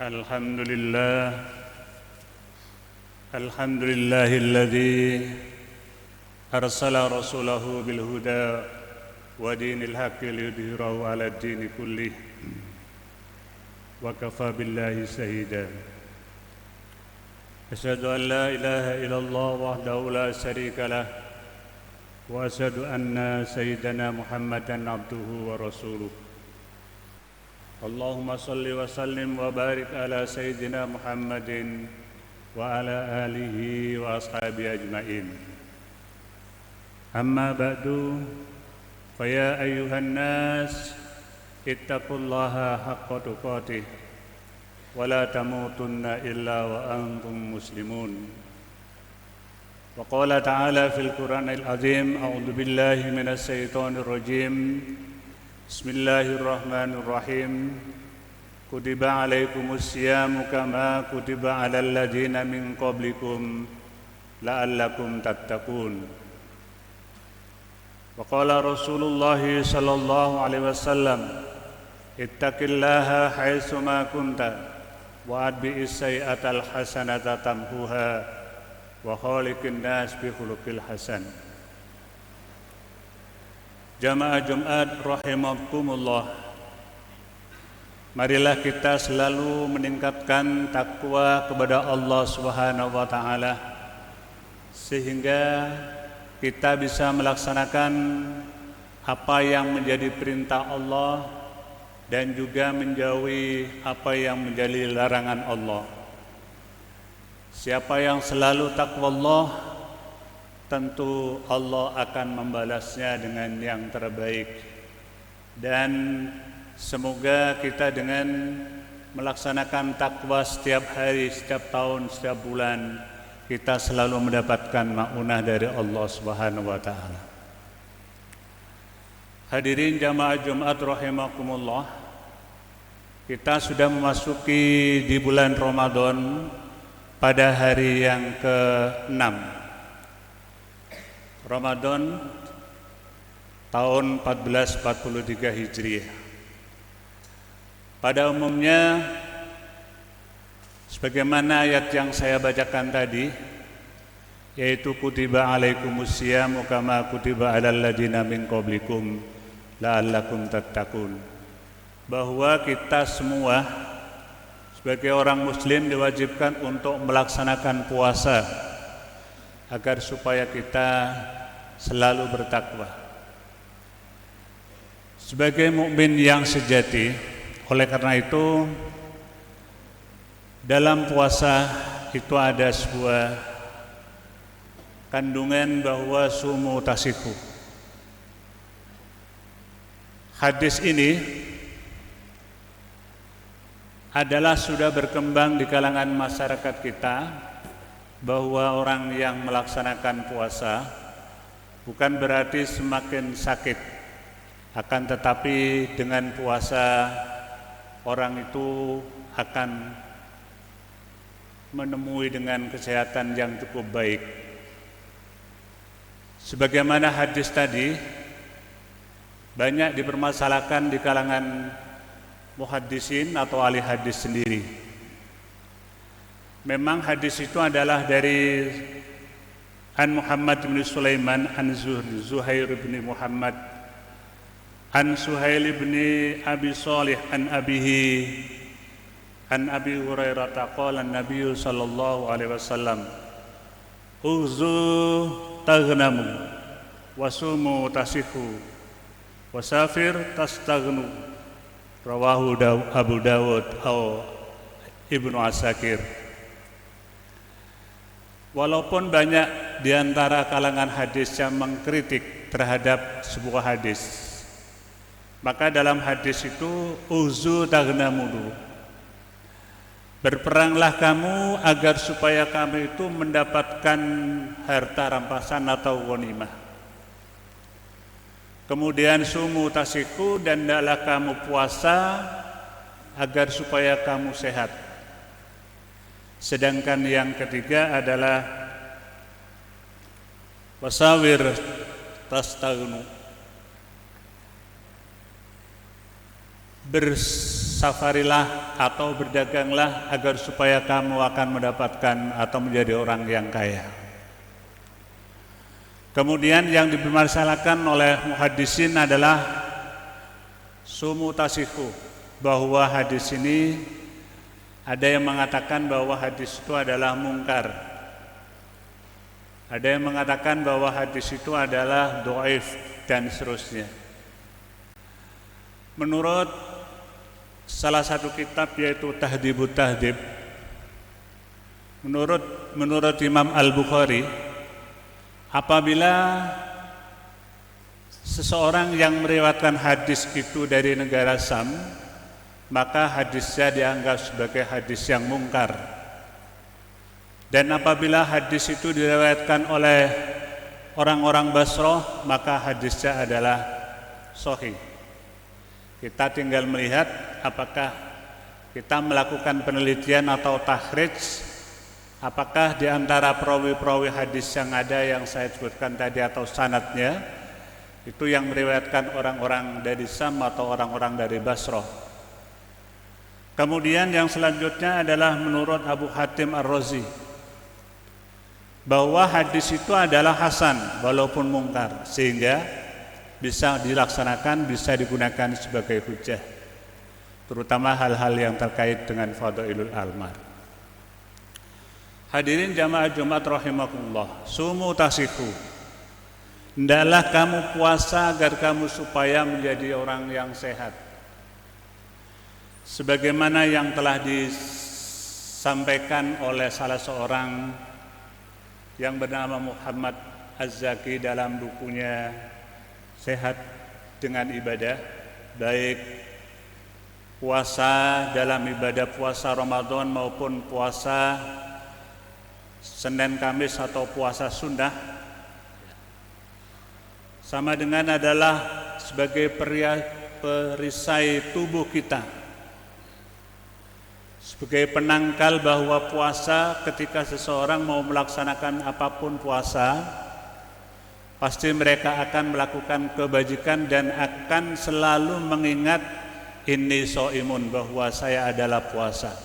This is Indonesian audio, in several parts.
الحمد لله الحمد لله الذي أرسل رسوله بالهدى ودين الحق ليظهره على الدين كله وكفى بالله شهيدا أشهد أن لا إله إلا الله وحده لا شريك له وأشهد أن سيدنا محمدا عبده ورسوله اللهم صل وسلم وبارك على سيدنا محمد وعلى آله وأصحابه أجمعين أما بعد فيا أيها الناس اتقوا الله حق تقاته ولا تموتن إلا وأنتم مسلمون وقال تعالى في القرآن العظيم أعوذ بالله من الشيطان الرجيم بسم الله الرحمن الرحيم كتب عليكم الصيام كما كتب على الذين من قبلكم لعلكم تتقون وقال رسول الله صلى الله عليه وسلم اتق الله حيثما كنت وأتبع السيئة الحسنة تمحوها وخالق الناس بخلق الحسن. Jamaah Jumat rahimakumullah, marilah kita selalu meningkatkan takwa kepada Allah Subhanahu wa taala sehingga kita bisa melaksanakan apa yang menjadi perintah Allah dan juga menjauhi apa yang menjadi larangan Allah. Siapa yang selalu takwa Allah, tentu Allah akan membalasnya dengan yang terbaik. Dan semoga kita dengan melaksanakan takwa setiap hari, setiap tahun, setiap bulan, kita selalu mendapatkan maunah dari Allah Subhanahu wa taala. Hadirin jamaah Jumat rahimakumullah, kita sudah memasuki di bulan Ramadan pada hari yang ke-6 Ramadan tahun 1443 Hijriah. Pada umumnya sebagaimana ayat yang saya bacakan tadi, yaitu kutiba alaikumus syiyamu kama kutiba alal ladzina min qablikum la'allakum tattaqun, bahwa kita semua sebagai orang muslim diwajibkan untuk melaksanakan puasa agar supaya kita selalu bertakwa. Sebagai mukmin yang sejati, oleh karena itu dalam puasa itu ada sebuah kandungan bahwa sumu tasiku. Hadis ini adalah sudah berkembang di kalangan masyarakat kita, bahwa orang yang melaksanakan puasa bukan berarti semakin sakit, akan tetapi dengan puasa orang itu akan menemui dengan kesehatan yang cukup baik. Sebagaimana hadis tadi banyak dipermasalahkan di kalangan muhaddisin atau ahli hadis sendiri. Memang hadis itu adalah dari An Muhammad bin Sulaiman An Zuhair bin Muhammad An Suhail bin Abi Salih An Abihi An Abi Hurairah qala an-nabiy sallallahu alaihi wasallam uzu taghnamu wasumu tasihu wasafir tastaghnu, rawahu Abu Dawud atau Ibnu Asakir. Walaupun banyak di antara kalangan hadis yang mengkritik terhadap sebuah hadis, maka dalam hadis itu uzu taghnamu, berperanglah kamu agar supaya kamu itu mendapatkan harta rampasan atau ghanimah. Kemudian sumu tasiku, dan hendaklah kamu puasa agar supaya kamu sehat. Sedangkan yang ketiga adalah wasawir tastaghnu, bersafarilah atau berdaganglah agar supaya kamu akan mendapatkan atau menjadi orang yang kaya. Kemudian yang dipermasalahkan oleh muhaddisin adalah sumu tasihu, bahwa hadis ini ada yang mengatakan bahwa hadis itu adalah mungkar. Ada yang mengatakan bahwa hadis itu adalah dhaif dan seterusnya. Menurut salah satu kitab yaitu Tahdhibut Tahdhib, menurut Imam Al-Bukhari, apabila seseorang yang meriwayatkan hadis itu dari negara Sam, maka hadisnya dianggap sebagai hadis yang mungkar. Dan apabila hadis itu diriwayatkan oleh orang-orang Basrah, maka hadisnya adalah sahih. Kita tinggal melihat apakah kita melakukan penelitian atau takhrij, apakah di antara perawi-perawi hadis yang ada yang saya sebutkan tadi atau sanadnya itu yang meriwayatkan orang-orang dari Sam atau orang-orang dari Basrah. Kemudian yang selanjutnya adalah menurut Abu Hatim Ar-Razi, bahwa hadis itu adalah hasan walaupun mungkar, sehingga bisa dilaksanakan, bisa digunakan sebagai hujjah, terutama hal-hal yang terkait dengan fadailul almar. Hadirin jamaah Jumat rahimakumullah, sumu tasihu, hendaklah kamu puasa agar kamu supaya menjadi orang yang sehat, sebagaimana yang telah disampaikan oleh salah seorang yang bernama Muhammad Az-Zaki dalam bukunya Sehat dengan Ibadah, baik puasa dalam ibadah puasa Ramadan maupun puasa Senin Kamis atau puasa sunnah, sama dengan adalah sebagai perisai tubuh kita, sebagai penangkal bahwa puasa, ketika seseorang mau melaksanakan apapun puasa, pasti mereka akan melakukan kebajikan dan akan selalu mengingat inni shaimun, bahwa saya adalah puasa.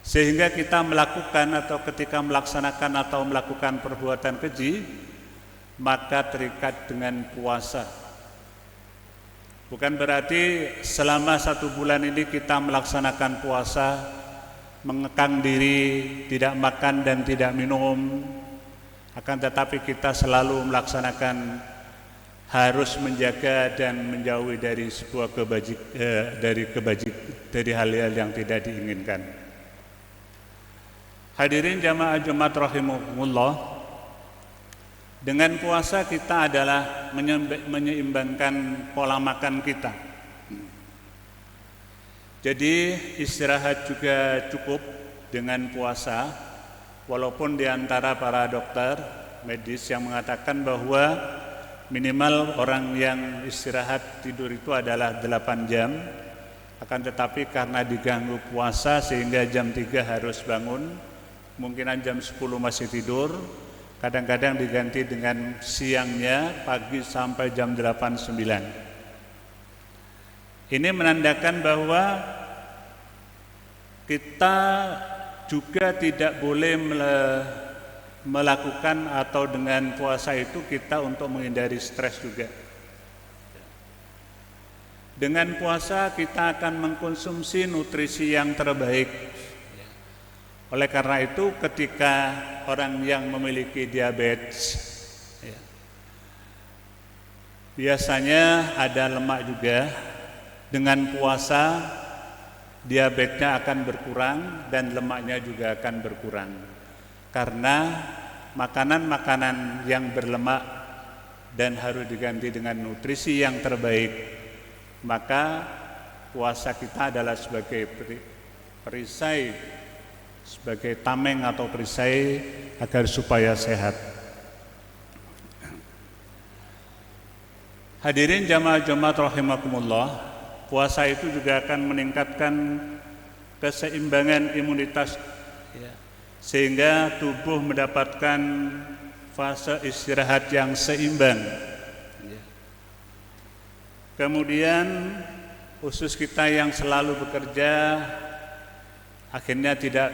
Sehingga kita melakukan atau ketika melaksanakan atau melakukan perbuatan keji, maka terikat dengan puasa. Bukan berarti selama 1 bulan ini kita melaksanakan puasa, mengekang diri, tidak makan dan tidak minum, akan tetapi kita selalu melaksanakan, harus menjaga dan menjauhi dari sebuah dari hal-hal yang tidak diinginkan. Hadirin jamaah Jumat rahimakumullah, dengan puasa kita adalah menyeimbangkan pola makan kita. Jadi istirahat juga cukup dengan puasa, walaupun di antara para dokter medis yang mengatakan bahwa minimal orang yang istirahat tidur itu adalah 8 jam, akan tetapi karena diganggu puasa sehingga jam 3 harus bangun, kemungkinan jam 10 masih tidur, kadang-kadang diganti dengan siangnya pagi sampai jam 8-9. Ini menandakan bahwa kita juga tidak boleh melakukan atau dengan puasa itu kita untuk menghindari stres juga. Dengan puasa kita akan mengkonsumsi nutrisi yang terbaik. Oleh karena itu ketika orang yang memiliki diabetes, biasanya ada lemak juga, dengan puasa diabetesnya akan berkurang dan lemaknya juga akan berkurang. Karena makanan-makanan yang berlemak dan harus diganti dengan nutrisi yang terbaik, maka puasa kita adalah sebagai perisai, sebagai tameng atau perisai agar supaya sehat. Hadirin jamaah Jumat rahimakumullah, puasa itu juga akan meningkatkan keseimbangan imunitas, sehingga tubuh mendapatkan fase istirahat yang seimbang. Kemudian Usus kita yang selalu bekerja akhirnya tidak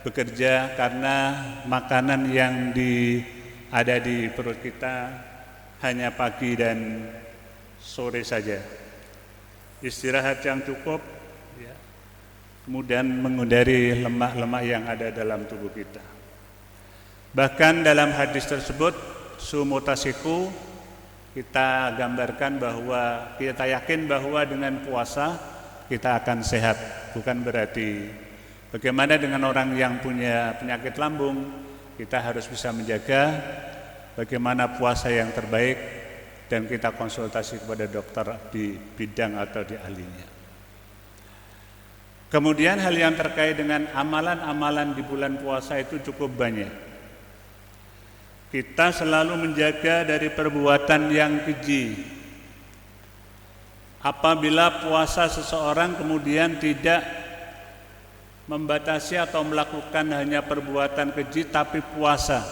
bekerja karena makanan yang ada di perut kita hanya pagi dan sore saja. Istirahat yang cukup, ya, kemudian menghindari lemak-lemak yang ada dalam tubuh kita. Bahkan dalam hadis tersebut, sumutasiku, kita gambarkan bahwa kita yakin bahwa dengan puasa kita akan sehat. Bukan berarti bagaimana dengan orang yang punya penyakit lambung, kita harus bisa menjaga bagaimana puasa yang terbaik dan kita konsultasi kepada dokter di bidang atau di ahlinya. Kemudian hal yang terkait dengan amalan-amalan di bulan puasa itu cukup banyak. Kita selalu menjaga dari perbuatan yang keji. Apabila puasa seseorang kemudian tidak membatasi atau melakukan hanya perbuatan keji tapi puasa,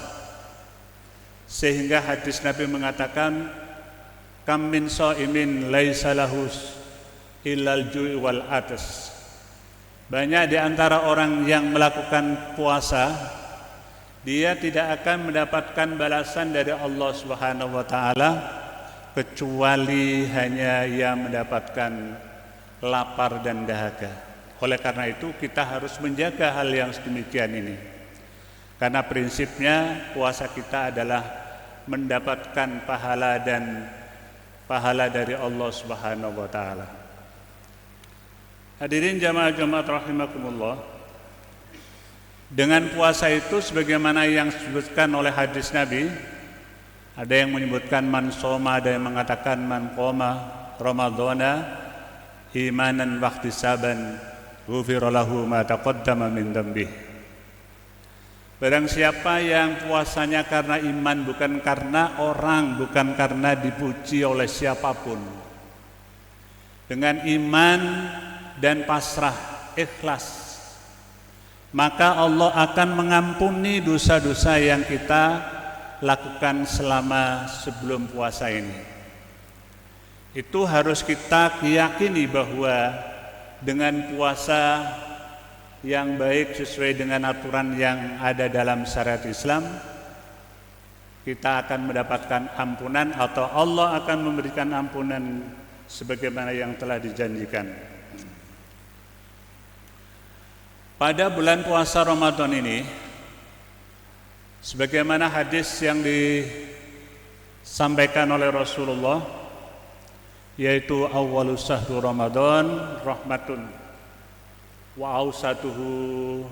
sehingga hadis Nabi mengatakan, kam min shaimin laisa lahu illal ju'i wal atas. Banyak di antara orang yang melakukan puasa, dia tidak akan mendapatkan balasan dari Allah Subhanahu wa taala kecuali hanya ia mendapatkan lapar dan dahaga. Oleh karena itu kita harus menjaga hal yang sedemikian ini. Karena prinsipnya puasa kita adalah mendapatkan pahala dari Allah Subhanahu wa taala. Hadirin jamaah-jamaah rahimakumullah, dengan puasa itu sebagaimana yang disebutkan oleh hadis Nabi, ada yang menyebutkan man soma, ada yang mengatakan man qoma ramadhana imanan wahtisaban ghufira lahu ma taqaddama min dhanbihi. Barang siapa yang puasanya karena iman, bukan karena orang, bukan karena dipuji oleh siapapun, dengan iman dan pasrah, ikhlas, maka Allah akan mengampuni dosa-dosa yang kita lakukan selama sebelum puasa ini. Itu harus kita yakini bahwa dengan puasa yang baik sesuai dengan aturan yang ada dalam syariat Islam, kita akan mendapatkan ampunan atau Allah akan memberikan ampunan sebagaimana yang telah dijanjikan. Pada bulan puasa Ramadan ini, sebagaimana hadis yang disampaikan oleh Rasulullah, yaitu awwalu sahru Ramadan rahmatun wa awsatuhu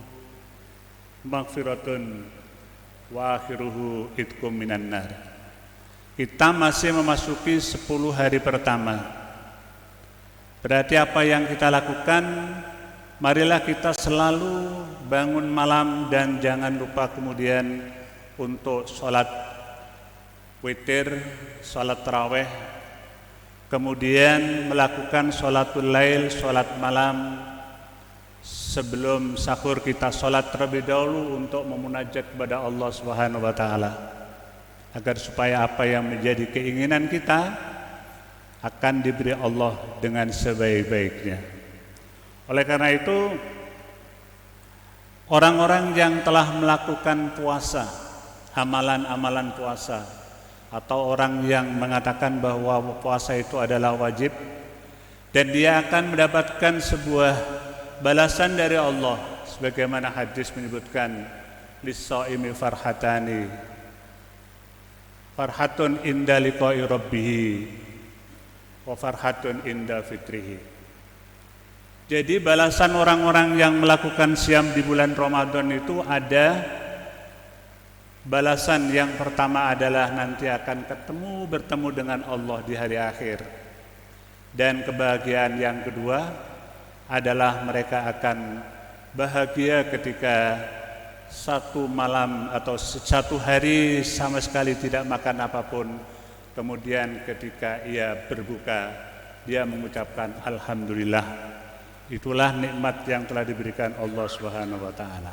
maghfiratun wa akhiruhu itqum minan nar. Kita masih memasuki 10 hari pertama. Berarti apa yang kita lakukan? Marilah kita selalu bangun malam dan jangan lupa kemudian untuk sholat witir, sholat taraweh, kemudian melakukan sholatul lail, sholat malam. Sebelum sahur kita sholat terlebih dahulu untuk memunajat kepada Allah Subhanahu wa taala, agar supaya apa yang menjadi keinginan kita akan diberi Allah dengan sebaik-baiknya. Oleh karena itu, orang-orang yang telah melakukan puasa, amalan-amalan puasa, atau orang yang mengatakan bahwa puasa itu adalah wajib dan dia akan mendapatkan sebuah balasan dari Allah, sebagaimana hadis menyebutkan, lis-shaimi farhatani, farhatun inda liqa'i rabbih wa farhatun inda fitrihi. Jadi balasan orang-orang yang melakukan siam di bulan Ramadan itu ada balasan yang pertama adalah nanti akan bertemu dengan Allah di hari akhir. Dan kebahagiaan yang kedua adalah mereka akan bahagia ketika satu malam atau satu hari sama sekali tidak makan apapun. Kemudian ketika ia berbuka, dia mengucapkan alhamdulillah. Itulah nikmat yang telah diberikan Allah Subhanahu wa taala.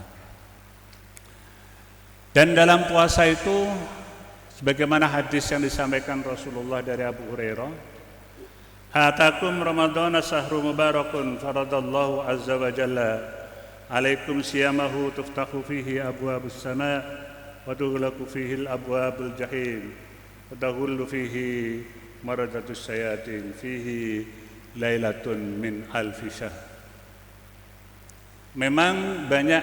Dan dalam puasa itu, sebagaimana hadis yang disampaikan Rasulullah dari Abu Hurairah, Atakum Ramadhana sahru mubarakun faradallahu azza wa jalla alaikum siyamahu tuftahu fihi abwabus sama wa tughlaqu fihi al-abwabul jahim wa taghullu fihi maradatus sayatin fihi lailatun min alfi syahr. Memang banyak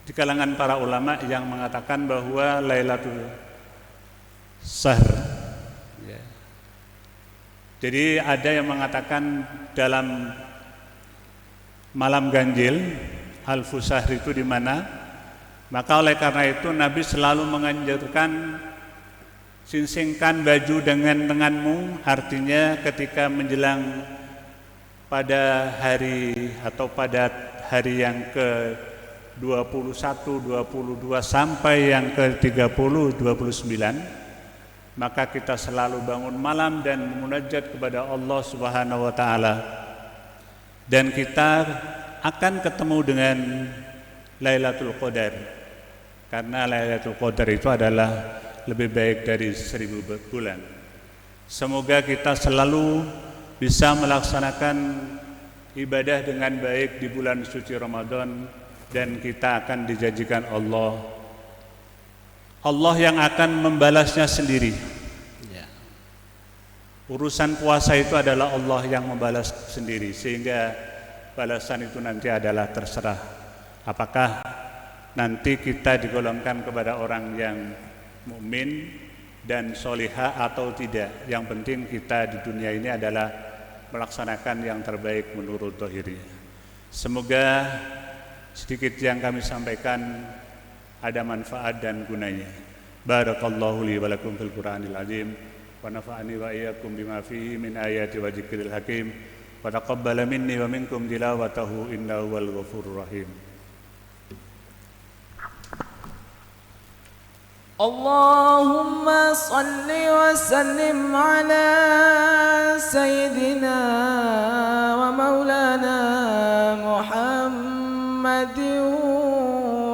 di kalangan para ulama yang mengatakan bahwa Lailatul Sahr, ya. Jadi ada yang mengatakan dalam malam ganjil Alfu Syahr itu di mana? Maka oleh karena itu Nabi selalu menganjurkan singsingkan baju dengan lenganmu, artinya ketika menjelang pada hari atau pada hari yang ke 21, 22 sampai yang ke 30, 29, maka kita selalu bangun malam dan munajat kepada Allah Subhanahu wa taala. Dan kita akan ketemu dengan Lailatul Qadar. Karena Lailatul Qadar itu adalah lebih baik dari 1000 bulan. Semoga kita selalu bisa melaksanakan ibadah dengan baik di bulan suci Ramadan, dan kita akan dijanjikan Allah yang akan membalasnya sendiri. Ya. Urusan puasa itu adalah Allah yang membalas sendiri, sehingga balasan itu nanti adalah terserah apakah nanti kita digolongkan kepada orang yang mukmin dan solihah atau tidak. Yang penting kita di dunia ini adalah melaksanakan yang terbaik menurut zahirnya. Semoga sedikit yang kami sampaikan ada manfaat dan gunanya. Barakallahu li wa lakum fil Qur'anil azim wa nafa'ani wa iyyakum bima fihi min ayati wa dzikril hakim wa taqabbala minni wa minkum tilawatahu innahu wal ghafurur rahim. Allahumma salli wa sallim ala sayyidina wa maulana Muhammadin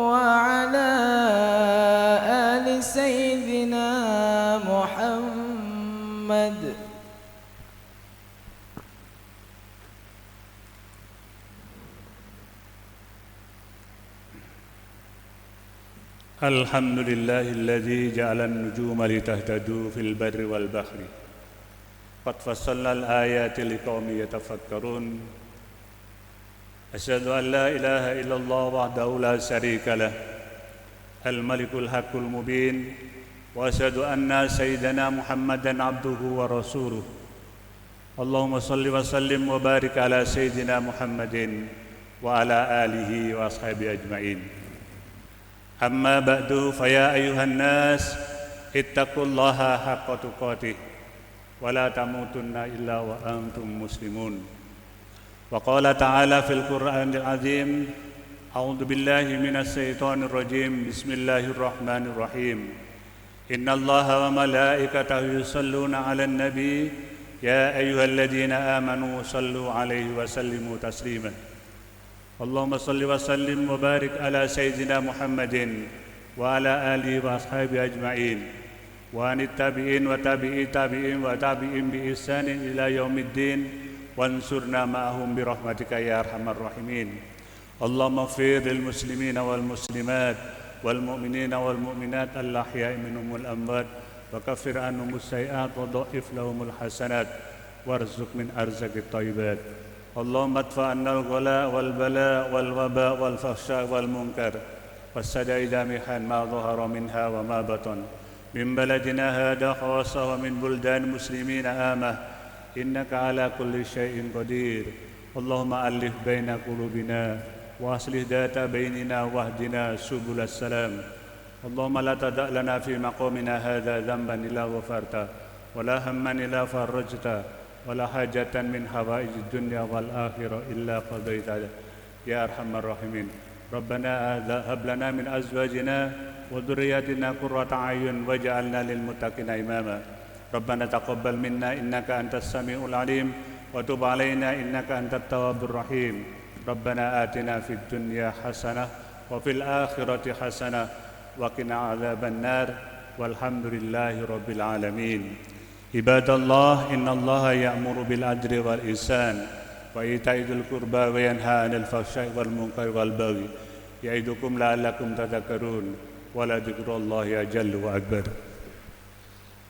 wa ala ali sayyidina Muhammad. Alhamdulillahilladzi ja'ala an-nujuma litahtadu fil barri wal bahri. Qad fassalna al-ayati liqaumin yatafakkarun. Asyhadu an la ilaha illallah wahdahu la syarika lah, al-malikul haqqul mubin, wa asyhadu anna sayyidana Muhammadan abduhu wa rasuluh. Allahumma salli wa sallim wa barik ala sayyidina Muhammadin wa ala alihi wa ashabihi ajma'in. Amma ba'du, faya ayuhan nas ittaqullaha haqqa tuqatih wa la tamutunna illa wa antum muslimun. Wa qala ta'ala fil Qur'anil azim, a'udzu billahi minas syaitonir rajim, bismillahirrahmanirrahim. Innallaha wa malaikatahu yusholluna 'alan nabi ya ayyuhalladzina amanu shallu 'alaihi wa sallimu taslima. Allahumma salli wa sallim wa barik ala sayyidina Muhammadin wa ala alihi wa ashabihi ajma'in wa anit tabi'in wa tabi'i tabi'in wa tabi'in bi ihsanin ila yaumiddin wansurna ma'ahum bi rahmatika ya arhamar rahimin. Allahumma ighfir lil muslimina wal muslimat wal mu'minina wal mu'minat al ahya'i minhum wal amwat wa kaffir anhum as-sayyi'at wa dha'if lahumul hasanat warzuq min arzaqit thayyibat. Allahumma adfa' 'anna al-ghala wal bala wal waba wal fahsya wal munkar was-sada'i jami'an ma dhahara minha wa ma batan min baladina hadha khassa wa min buldan muslimina amah innaka ala kulli syai'in qadir. Allahumma alif baina qulubina wa aslih data bainina wahdina subulas salam. Allahumma la tada' lana fi maqamina hadha dhanban illa ghafarta wa la hamman illa farajta wala hajatan min hawaijid dunya wal akhirah illa qadaita ya arhamar rahimin. Rabbana hab lana min azwajina wa dhurriyyatina qurrata a'yun waj'alna lil muttaqina imama. Rabbana taqabbal minna innaka antas samiul alim wa tub alaina innaka antat tawwabur rahim. Rabbana atina fid dunya hasanah wa fil akhirati hasanah wa qina adzabannar walhamdulillahi rabbil alamin. Ibadallah, innallaha ya'muru bil adli wal ihsan wa ita'i dzil qurba wa yanha 'anil fahsya'i wal munkari wal baghi ya'idukum la'allakum tadhakkarun wa la dzikrullahi ajallu wa akbar.